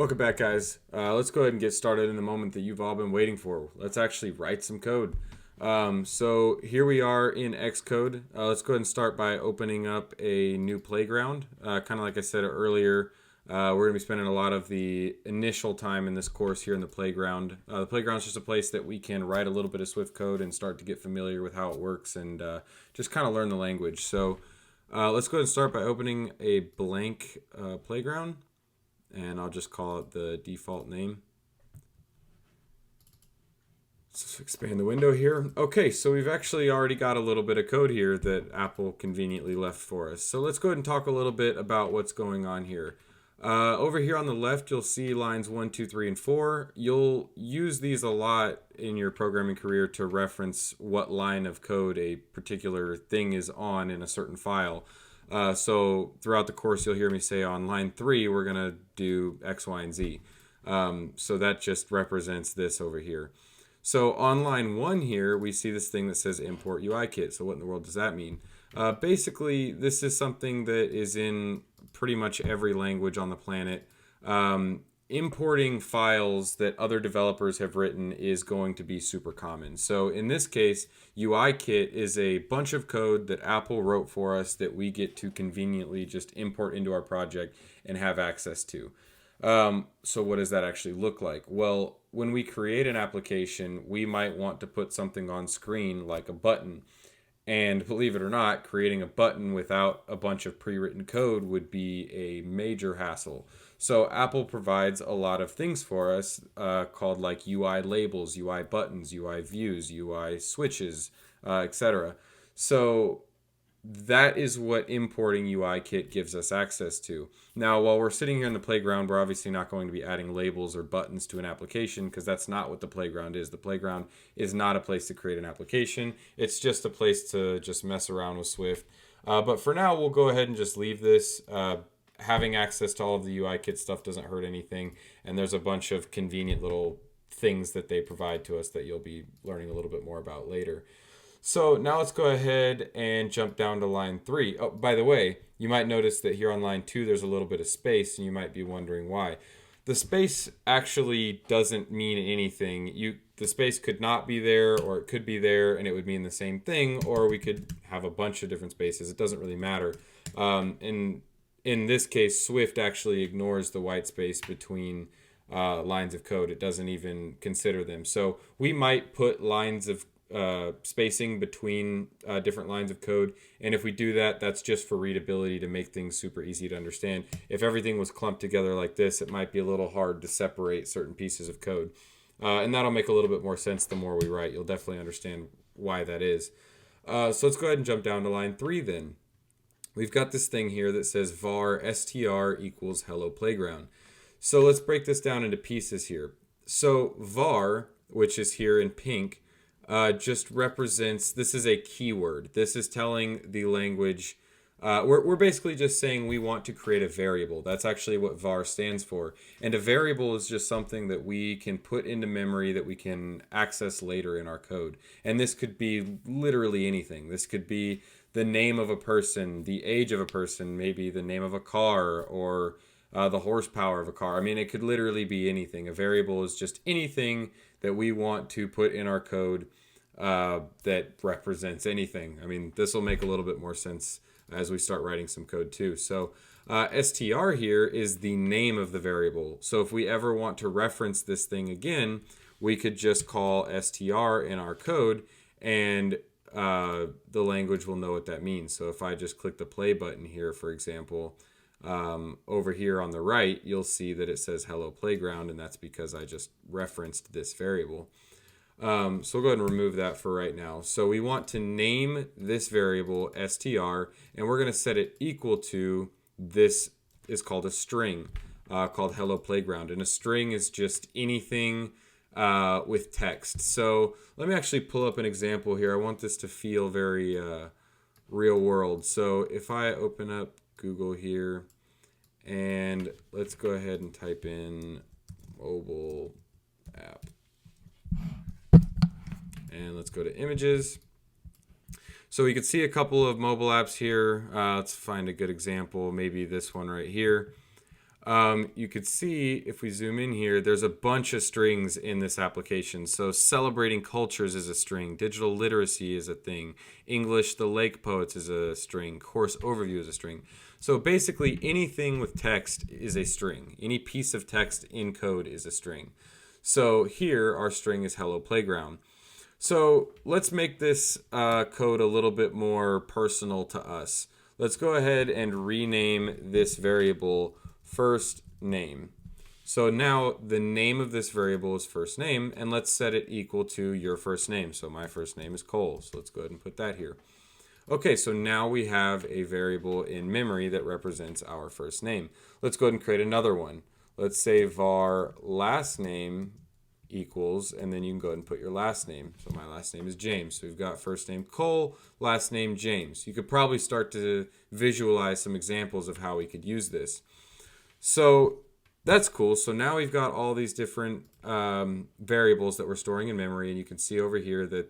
Welcome back, guys. Let's go ahead and get started in the moment that you've all been waiting for. Let's actually write some code. So here we are in Xcode. Let's go ahead and start by opening up a new playground. Kind of like I said earlier, we're going to be spending a lot of the initial time in this course here in the playground. The playground is just a place that we can write a little bit of Swift code and start to get familiar with how it works and just kind of learn the language. So let's go ahead and start by opening a blank playground. And I'll just call it the default name. Let's expand the window here. Okay, so we've actually already got a little bit of code here that Apple conveniently left for us. So let's go ahead and talk a little bit about what's going on here. Over here on the left, you'll see lines 1, 2, 3, and 4. You'll use these a lot in your programming career to reference what line of code a particular thing is on in a certain file. So throughout the course, you'll hear me say on line 3, we're going to do X, Y, and Z. So that just represents this over here. So on line 1 here, we see this thing that says import UIKit. So what in the world does that mean? Basically, this is something that is in pretty much every language on the planet. Importing files that other developers have written is going to be super common. So in this case, UIKit is a bunch of code that Apple wrote for us that we get to conveniently just import into our project and have access to. So what does that actually look like? Well, when we create an application, we might want to put something on screen like a button. And believe it or not, creating a button without a bunch of pre-written code would be a major hassle. So Apple provides a lot of things for us called like UI labels, UI buttons, UI views, UI switches, etc. So that is what importing UIKit gives us access to. Now, while we're sitting here in the playground, we're obviously not going to be adding labels or buttons to an application because that's not what the playground is. The playground is not a place to create an application. It's just a place to just mess around with Swift. But for now, we'll go ahead and just leave this. Having access to all of the UIKit stuff doesn't hurt anything. And there's a bunch of convenient little things that they provide to us that you'll be learning a little bit more about later. So now let's go ahead and jump down to line 3. Oh, by the way, you might notice that here on line 2 there's a little bit of space, and you might be wondering why. The space actually doesn't mean anything. The space could not be there, or it could be there, and it would mean the same thing, or we could have a bunch of different spaces. It doesn't really matter. In this case, Swift actually ignores the white space between lines of code. It doesn't even consider them. So we might put lines of spacing between different lines of code, and if we do that, that's just for readability to make things super easy to understand. If everything was clumped together like this, it might be a little hard to separate certain pieces of code, and that'll make a little bit more sense the more we write. You'll definitely understand why that is. So let's go ahead and jump down to line 3 then. We've got this thing here that says var str equals hello playground. So let's break this down into pieces here. So var, which is here in pink, just represents, this is a keyword. This is telling the language, we're basically just saying we want to create a variable. That's actually what var stands for. And a variable is just something that we can put into memory that we can access later in our code. And this could be literally anything. This could be the name of a person, the age of a person, maybe the name of a car, or the horsepower of a car. I mean, it could literally be anything. A variable is just anything that we want to put in our code that represents anything. I mean, this will make a little bit more sense as we start writing some code too. So str here is the name of the variable. So if we ever want to reference this thing again, we could just call str in our code, and the language will know what that means. So if I just click the play button here, for example, over here on the right, you'll see that it says hello playground, and that's because I just referenced this variable. So we'll go ahead and remove that for right now. So we want to name this variable str, and we're going to set it equal to, this is called a string, called hello playground. And a string is just anything with text. So let me actually pull up an example here. I want this to feel very real world. So if I open up Google here, and let's go ahead and type in mobile app. And let's go to images. So we could see a couple of mobile apps here. Let's find a good example, maybe this one right here. You could see if we zoom in here, there's a bunch of strings in this application. So celebrating cultures is a string, digital literacy is a thing, English the Lake Poets is a string, course overview is a string. So basically anything with text is a string. Any piece of text in code is a string. So here our string is hello playground. So let's make this code a little bit more personal to us. Let's go ahead and rename this variable first name. So now the name of this variable is first name, and let's set it equal to your first name. So my first name is Cole, so let's go ahead and put that here. Okay, so now we have a variable in memory that represents our first name. Let's go ahead and create another one. Let's say var last name equals, and then you can go ahead and put your last name. So my last name is James. So we've got first name Cole, last name James. You could probably start to visualize some examples of how we could use this. So that's cool. So now we've got all these different variables that we're storing in memory, and you can see over here that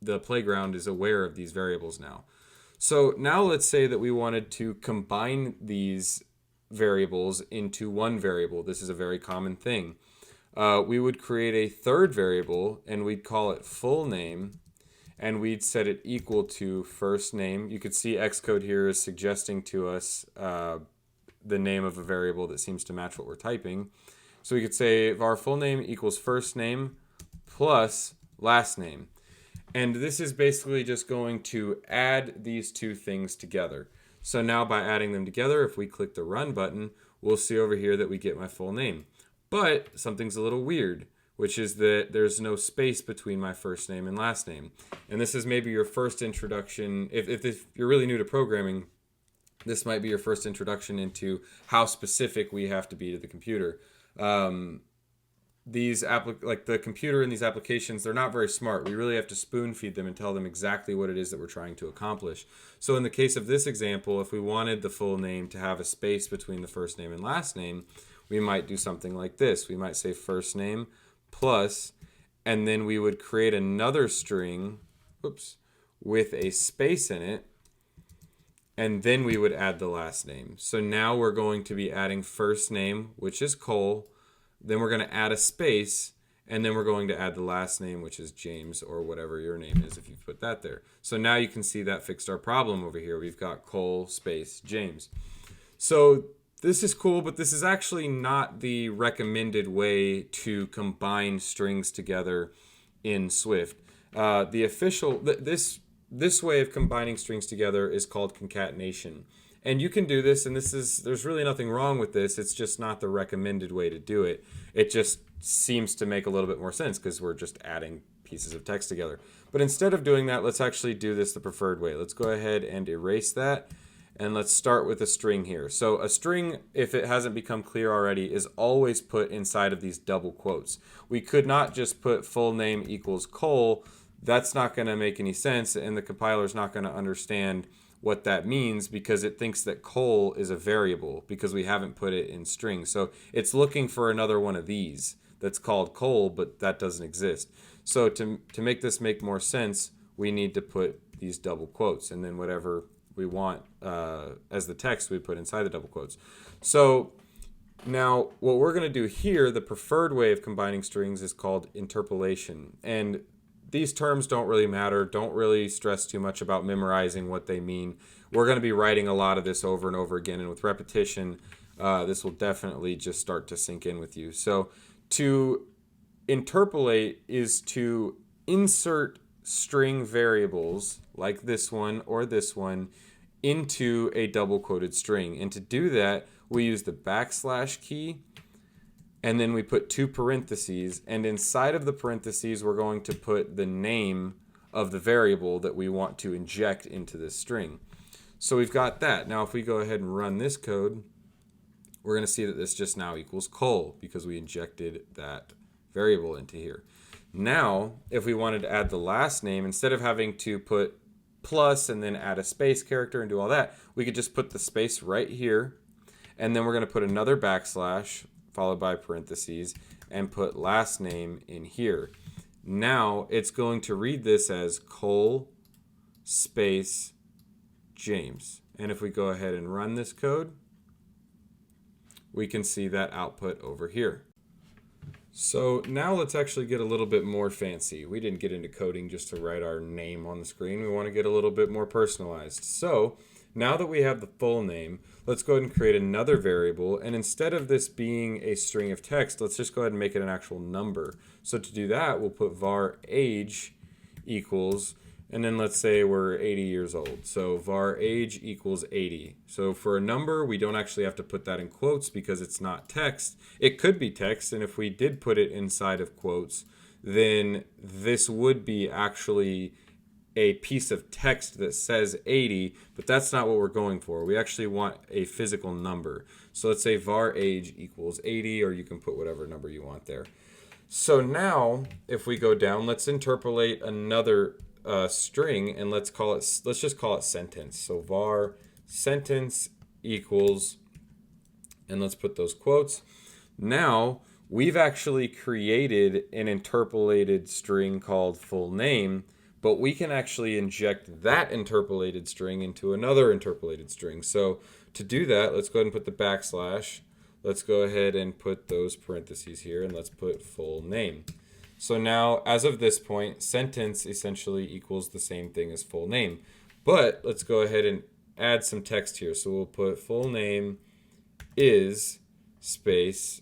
the playground is aware of these variables now. So now let's say that we wanted to combine these variables into one variable. This is a very common thing. We would create a third variable, and we'd call it full name, and we'd set it equal to first name. You could see Xcode here is suggesting to us the name of a variable that seems to match what we're typing. So we could say var full name equals first name plus last name. And this is basically just going to add these two things together. So now by adding them together, if we click the run button, we'll see over here that we get my full name. But something's a little weird, which is that there's no space between my first name and last name. And this is maybe your first introduction. If you're really new to programming, this might be your first introduction into how specific we have to be to the computer. The computer in these applications, they're not very smart. We really have to spoon feed them and tell them exactly what it is that we're trying to accomplish. So in the case of this example, if we wanted the full name to have a space between the first name and last name, we might do something like this. We might say first name plus, and then we would create another string, with a space in it, and then we would add the last name. So now we're going to be adding first name, which is Cole, then we're going to add a space, and then we're going to add the last name, which is James, or whatever your name is if you put that there. So now you can see that fixed our problem over here. We've got Cole space James. So this is cool, but this is actually not the recommended way to combine strings together in Swift. This way of combining strings together is called concatenation. And you can do this, and there's really nothing wrong with this. It's just not the recommended way to do it. It just seems to make a little bit more sense because we're just adding pieces of text together. But instead of doing that, let's actually do this the preferred way. Let's go ahead and erase that, and let's start with a string here. So a string, if it hasn't become clear already, is always put inside of these double quotes. We could not just put full name equals Cole. That's not going to make any sense, and the compiler's not going to understand what that means because it thinks that Cole is a variable because we haven't put it in string. So it's looking for another one of these that's called Cole, but that doesn't exist. So to make this make more sense, we need to put these double quotes, and then whatever we want as the text we put inside the double quotes. So now what we're going to do here, the preferred way of combining strings is called interpolation. And these terms don't really matter. Don't really stress too much about memorizing what they mean. We're going to be writing a lot of this over and over again, and with repetition, this will definitely just start to sink in with you. So to interpolate is to insert string variables like this one or this one into a double quoted string. And to do that, we use the / key, and then we put two parentheses, and inside of the parentheses we're going to put the name of the variable that we want to inject into this string. So we've got that. Now if we go ahead and run this code, we're going to see that this just now equals Cole because we injected that variable into here. Now if we wanted to add the last name, instead of having to put plus and then add a space character and do all that, we could just put the space right here, and then we're going to put another / followed by parentheses, and put last name in here. Now it's going to read this as Cole space James. And if we go ahead and run this code, we can see that output over here. So now let's actually get a little bit more fancy. We didn't get into coding just to write our name on the screen. We want to get a little bit more personalized. So now that we have the full name, let's go ahead and create another variable. And instead of this being a string of text, let's just go ahead and make it an actual number. So to do that, we'll put var age equals, and then let's say we're 80 years old. So var age equals 80. So for a number, we don't actually have to put that in quotes because it's not text. It could be text, and if we did put it inside of quotes, then this would be actually a piece of text that says 80, but that's not what we're going for. We actually want a physical number. So let's say var age equals 80, or you can put whatever number you want there. So now, if we go down, let's interpolate another string, and let's just call it sentence. So var sentence equals, and let's put those quotes. Now we've actually created an interpolated string called full name, but we can actually inject that interpolated string into another interpolated string. So to do that, let's go ahead and put the backslash. Let's go ahead and put those parentheses here, and let's put full name. So now, as of this point, sentence essentially equals the same thing as full name. But let's go ahead and add some text here. So we'll put full name is space.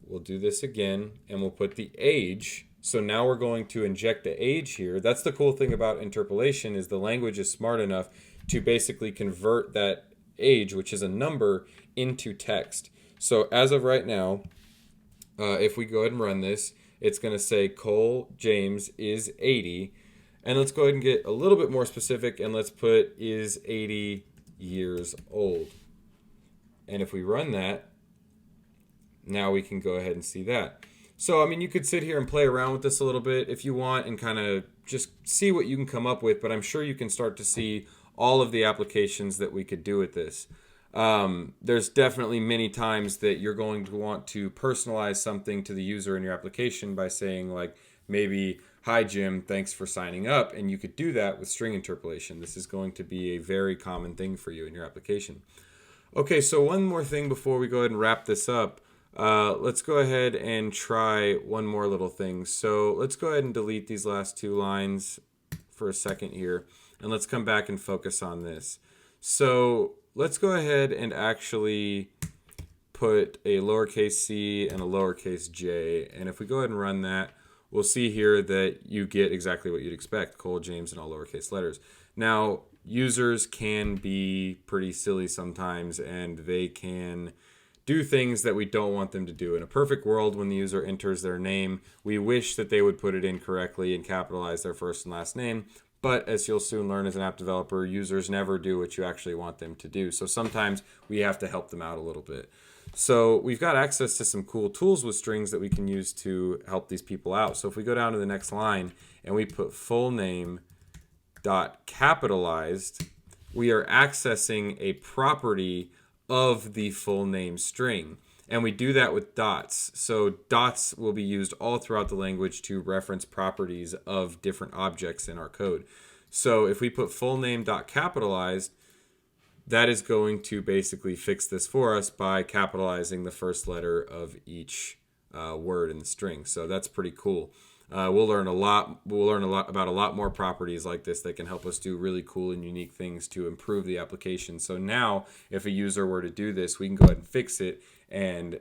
We'll do this again, and we'll put the age. So now we're going to inject the age here. That's the cool thing about interpolation, is the language is smart enough to basically convert that age, which is a number, into text. So as of right now, if we go ahead and run this, it's going to say Cole James is 80. And let's go ahead and get a little bit more specific, and let's put is 80 years old. And if we run that, now we can go ahead and see that. So, I mean, you could sit here and play around with this a little bit if you want and kind of just see what you can come up with, but I'm sure you can start to see all of the applications that we could do with this. There's definitely many times that you're going to want to personalize something to the user in your application by saying, like, maybe, hi Jim, thanks for signing up. And you could do that with string interpolation. This is going to be a very common thing for you in your application. Okay, so one more thing before we go ahead and wrap this up. Let's go ahead and try one more little thing. So let's go ahead and delete these last two lines for a second here. And let's come back and focus on this. So let's go ahead and actually put a lowercase c and a lowercase j. And if we go ahead and run that, we'll see here that you get exactly what you'd expect, Cole, James, and all lowercase letters. Now, users can be pretty silly sometimes, and they can do things that we don't want them to do. In a perfect world, when the user enters their name, we wish that they would put it in correctly and capitalize their first and last name. But as you'll soon learn as an app developer, users never do what you actually want them to do. So sometimes we have to help them out a little bit. So we've got access to some cool tools with strings that we can use to help these people out. So if we go down to the next line and we put full name dot capitalized, we are accessing a property of the full name string. And we do that with dots. So dots will be used all throughout the language to reference properties of different objects in our code. So if we put full name dot capitalized, that is going to basically fix this for us by capitalizing the first letter of each word in the string. So that's pretty cool. We'll learn a lot about a lot more properties like this that can help us do really cool and unique things to improve the application. So now, if a user were to do this, we can go ahead and fix it and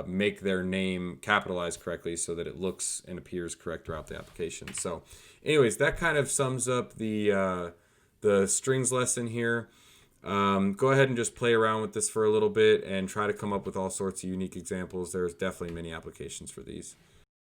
make their name capitalized correctly so that it looks and appears correct throughout the application. So, anyways, that kind of sums up the strings lesson here. Go ahead and just play around with this for a little bit and try to come up with all sorts of unique examples. There's definitely many applications for these.